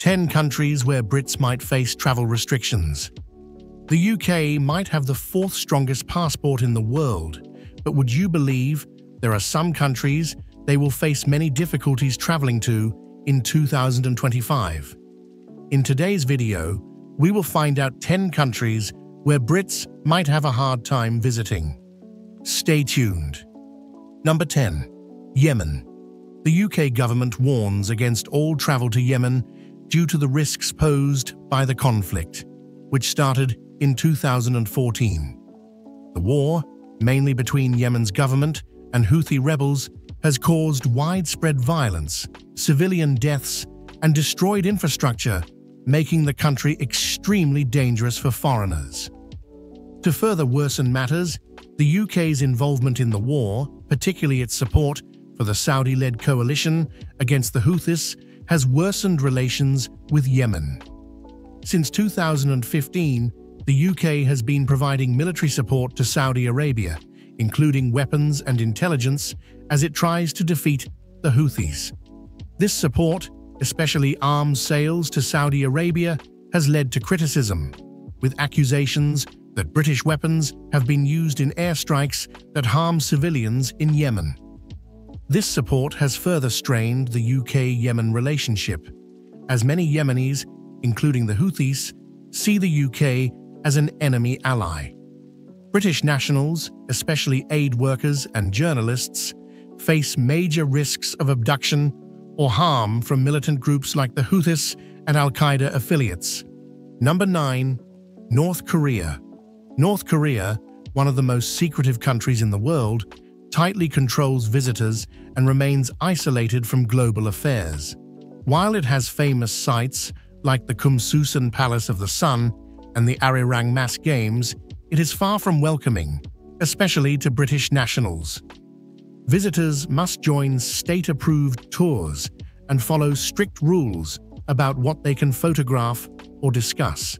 10 countries where Brits might face travel restrictions. The UK might have the fourth strongest passport in the world, but would you believe there are some countries they will face many difficulties traveling to in 2025? In today's video, we will find out 10 countries where Brits might have a hard time visiting. Stay tuned. Number 10. Yemen. The UK government warns against all travel to Yemen due to the risks posed by the conflict, which started in 2014. The war, mainly between Yemen's government and Houthi rebels, has caused widespread violence, civilian deaths, and destroyed infrastructure, making the country extremely dangerous for foreigners. To further worsen matters, the UK's involvement in the war, particularly its support for the Saudi-led coalition against the Houthis, has worsened relations with Yemen. Since 2015, the UK has been providing military support to Saudi Arabia, including weapons and intelligence, as it tries to defeat the Houthis. This support, especially arms sales to Saudi Arabia, has led to criticism, with accusations that British weapons have been used in airstrikes that harm civilians in Yemen. This support has further strained the UK-Yemen relationship, as many Yemenis, including the Houthis, see the UK as an enemy ally. British nationals, especially aid workers and journalists, face major risks of abduction or harm from militant groups like the Houthis and Al-Qaeda affiliates. Number 9. North Korea. North Korea, one of the most secretive countries in the world, tightly controls visitors and remains isolated from global affairs. While it has famous sites like the Kumsusan Palace of the Sun and the Arirang Mass Games, it is far from welcoming, especially to British nationals. Visitors must join state-approved tours and follow strict rules about what they can photograph or discuss.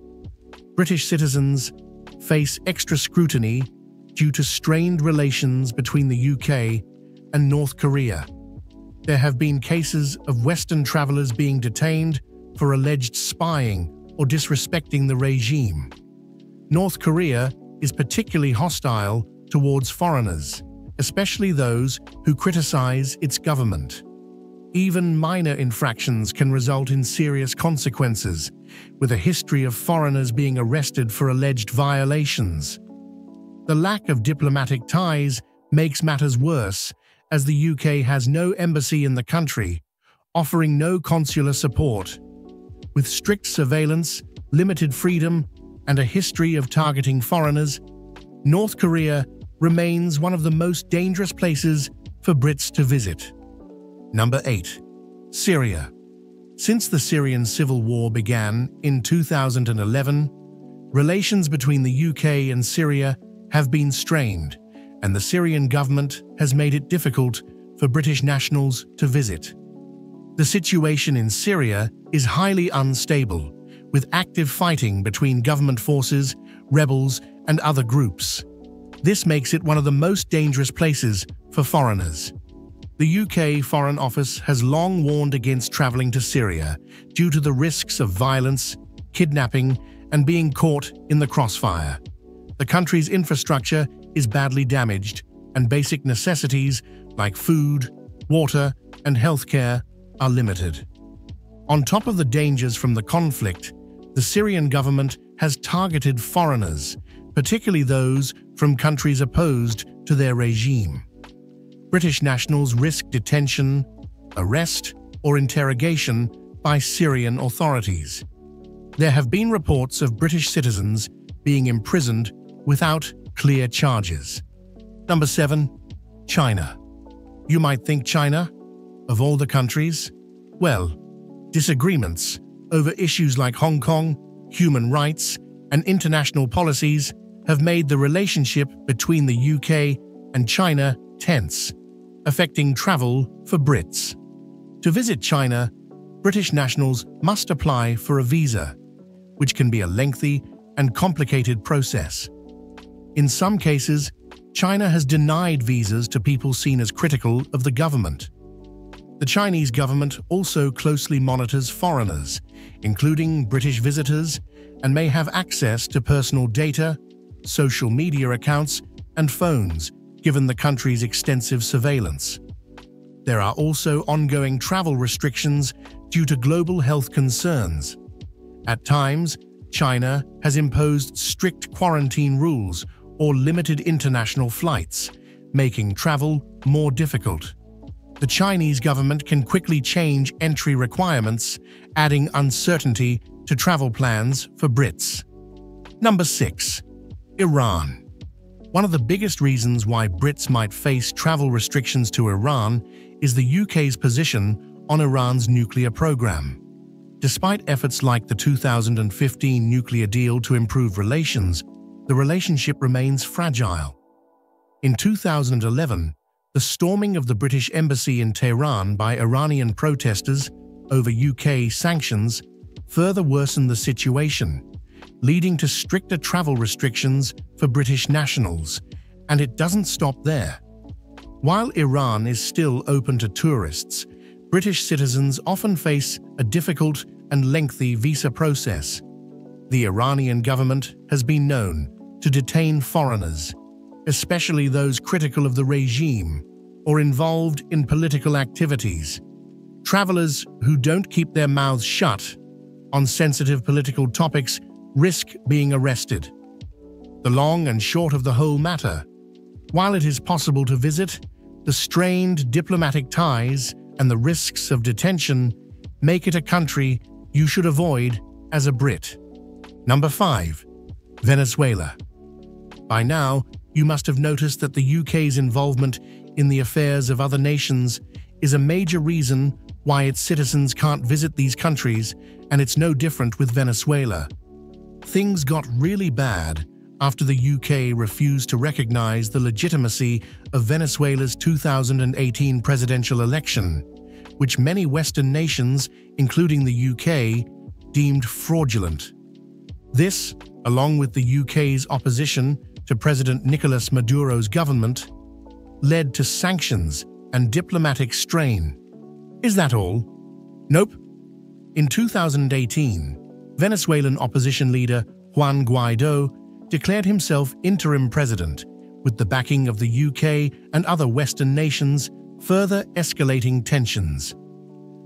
British citizens face extra scrutiny due to strained relations between the UK and North Korea. There have been cases of Western travelers being detained for alleged spying or disrespecting the regime. North Korea is particularly hostile towards foreigners, especially those who criticize its government. Even minor infractions can result in serious consequences, with a history of foreigners being arrested for alleged violations. The lack of diplomatic ties makes matters worse, as the UK has no embassy in the country, offering no consular support. With strict surveillance, limited freedom, and a history of targeting foreigners, North Korea remains one of the most dangerous places for Brits to visit. Number 8. Syria. Since the Syrian civil war began in 2011, relations between the UK and Syria have been strained, and the Syrian government has made it difficult for British nationals to visit. The situation in Syria is highly unstable, with active fighting between government forces, rebels, and other groups. This makes it one of the most dangerous places for foreigners. The UK Foreign Office has long warned against travelling to Syria due to the risks of violence, kidnapping, and being caught in the crossfire. The country's infrastructure is badly damaged, and basic necessities like food, water, and healthcare are limited. On top of the dangers from the conflict, the Syrian government has targeted foreigners, particularly those from countries opposed to their regime. British nationals risk detention, arrest, or interrogation by Syrian authorities. There have been reports of British citizens being imprisoned without clear charges. Number 7. China. You might think China, of all the countries? Well, disagreements over issues like Hong Kong, human rights, and international policies have made the relationship between the UK and China tense, affecting travel for Brits. To visit China, British nationals must apply for a visa, which can be a lengthy and complicated process. In some cases, China has denied visas to people seen as critical of the government. The Chinese government also closely monitors foreigners, including British visitors, and may have access to personal data, social media accounts, and phones, given the country's extensive surveillance. There are also ongoing travel restrictions due to global health concerns. At times, China has imposed strict quarantine rules or limited international flights, making travel more difficult. The Chinese government can quickly change entry requirements, adding uncertainty to travel plans for Brits. Number 6. Iran. One of the biggest reasons why Brits might face travel restrictions to Iran is the UK's position on Iran's nuclear program. Despite efforts like the 2015 nuclear deal to improve relations, the relationship remains fragile. In 2011, the storming of the British embassy in Tehran by Iranian protesters over UK sanctions further worsened the situation, leading to stricter travel restrictions for British nationals, and it doesn't stop there. While Iran is still open to tourists, British citizens often face a difficult and lengthy visa process. The Iranian government has been known to detain foreigners, especially those critical of the regime or involved in political activities. Travelers who don't keep their mouths shut on sensitive political topics risk being arrested. The long and short of the whole matter, while it is possible to visit, the strained diplomatic ties and the risks of detention make it a country you should avoid as a Brit. Number 5. Venezuela. By now, you must have noticed that the UK's involvement in the affairs of other nations is a major reason why its citizens can't visit these countries, and it's no different with Venezuela. Things got really bad after the UK refused to recognize the legitimacy of Venezuela's 2018 presidential election, which many Western nations, including the UK, deemed fraudulent. This, along with the UK's opposition to President Nicolas Maduro's government, led to sanctions and diplomatic strain. Is that all? Nope. In 2018, Venezuelan opposition leader Juan Guaido declared himself interim president, with the backing of the UK and other Western nations, further escalating tensions.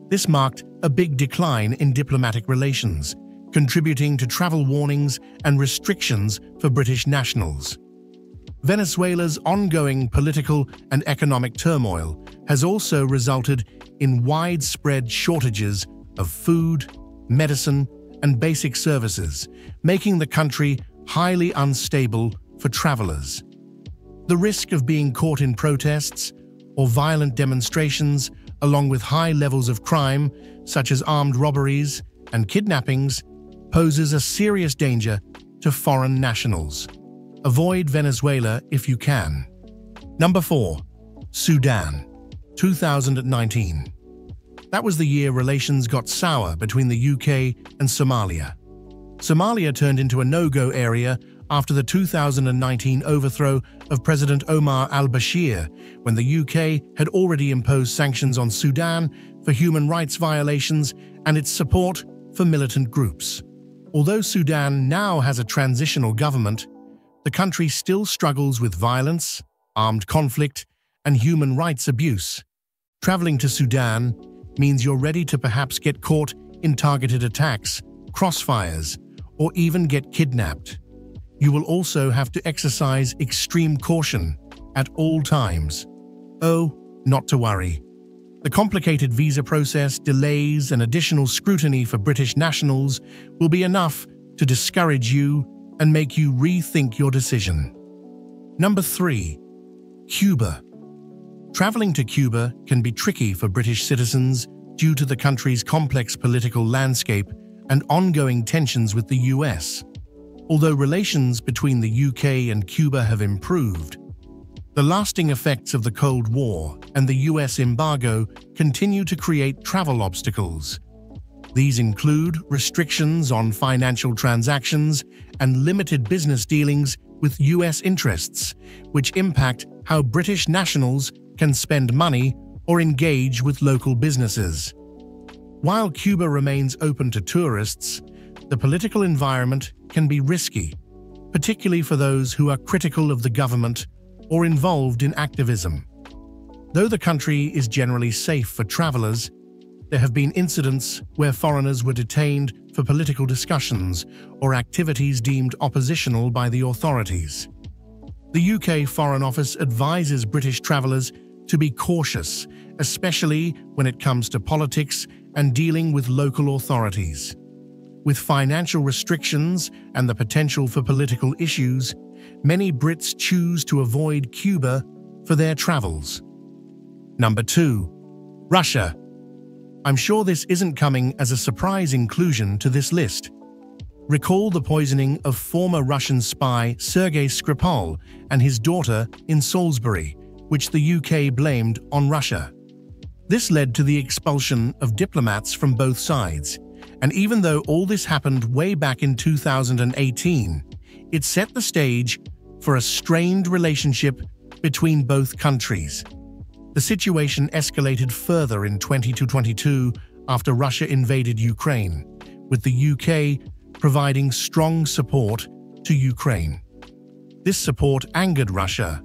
This marked a big decline in diplomatic relations, contributing to travel warnings and restrictions for British nationals. Venezuela's ongoing political and economic turmoil has also resulted in widespread shortages of food, medicine, and basic services, making the country highly unstable for travelers. The risk of being caught in protests or violent demonstrations, along with high levels of crime, such as armed robberies and kidnappings, poses a serious danger to foreign nationals. Avoid Venezuela if you can. Number 4. Sudan, 2019. That was the year relations got sour between the UK and Somalia. Somalia turned into a no-go area after the 2019 overthrow of President Omar al-Bashir, when the UK had already imposed sanctions on Sudan for human rights violations and its support for militant groups. Although Sudan now has a transitional government, the country still struggles with violence, armed conflict, and human rights abuse. Traveling to Sudan means you're ready to perhaps get caught in targeted attacks, crossfires, or even get kidnapped. You will also have to exercise extreme caution at all times. Oh, not to worry. The complicated visa process, delays, and additional scrutiny for British nationals will be enough to discourage you and make you rethink your decision. Number 3. Cuba. Traveling to Cuba can be tricky for British citizens due to the country's complex political landscape and ongoing tensions with the US. Although relations between the UK and Cuba have improved, the lasting effects of the Cold War and the US embargo continue to create travel obstacles. These include restrictions on financial transactions and limited business dealings with US interests, which impact how British nationals can spend money or engage with local businesses. While Cuba remains open to tourists, the political environment can be risky, particularly for those who are critical of the government or involved in activism. Though the country is generally safe for travelers, there have been incidents where foreigners were detained for political discussions or activities deemed oppositional by the authorities. The UK Foreign Office advises British travelers to be cautious, especially when it comes to politics and dealing with local authorities. With financial restrictions and the potential for political issues, many Brits choose to avoid Cuba for their travels. Number 2. Russia. I'm sure this isn't coming as a surprise inclusion to this list. Recall the poisoning of former Russian spy Sergei Skripal and his daughter in Salisbury, which the UK blamed on Russia. This led to the expulsion of diplomats from both sides, and even though all this happened way back in 2018, it set the stage for a strained relationship between both countries. The situation escalated further in 2022 after Russia invaded Ukraine, with the UK providing strong support to Ukraine. This support angered Russia,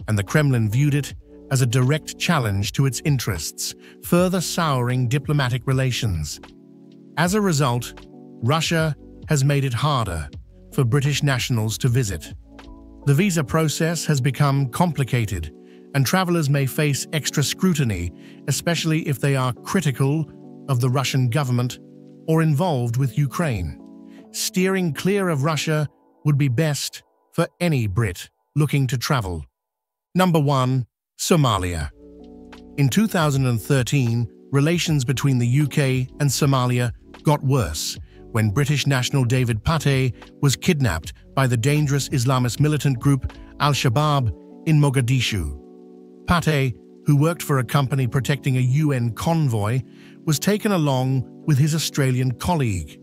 and the Kremlin viewed it as a direct challenge to its interests, further souring diplomatic relations. As a result, Russia has made it harder for British nationals to visit. The visa process has become complicated, and travelers may face extra scrutiny, especially if they are critical of the Russian government or involved with Ukraine. Steering clear of Russia would be best for any Brit looking to travel. Number 1. Somalia. In 2013, relations between the UK and Somalia got worse when British national David Pate was kidnapped by the dangerous Islamist militant group Al-Shabaab in Mogadishu. Pate, who worked for a company protecting a UN convoy, was taken along with his Australian colleague.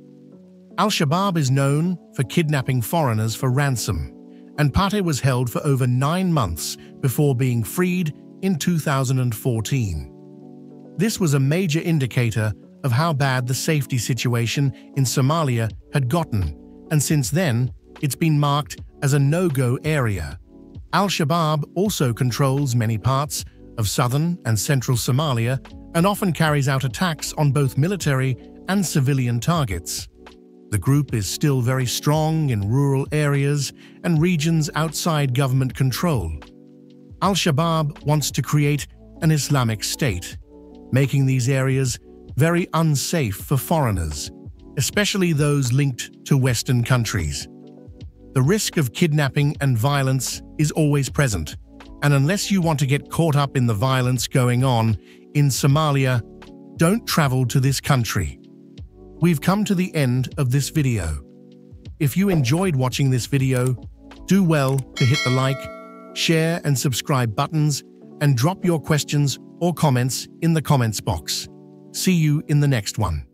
Al-Shabaab is known for kidnapping foreigners for ransom, and Pate was held for over 9 months before being freed in 2014. This was a major indicator of how bad the safety situation in Somalia had gotten, and since then, it's been marked as a no-go area. Al-Shabaab also controls many parts of southern and central Somalia and often carries out attacks on both military and civilian targets. The group is still very strong in rural areas and regions outside government control. Al-Shabaab wants to create an Islamic state, making these areas very unsafe for foreigners, especially those linked to Western countries. The risk of kidnapping and violence is always present, and unless you want to get caught up in the violence going on in Somalia, don't travel to this country. We've come to the end of this video. If you enjoyed watching this video, do well to hit the like, share and subscribe buttons, and drop your questions or comments in the comments box. See you in the next one.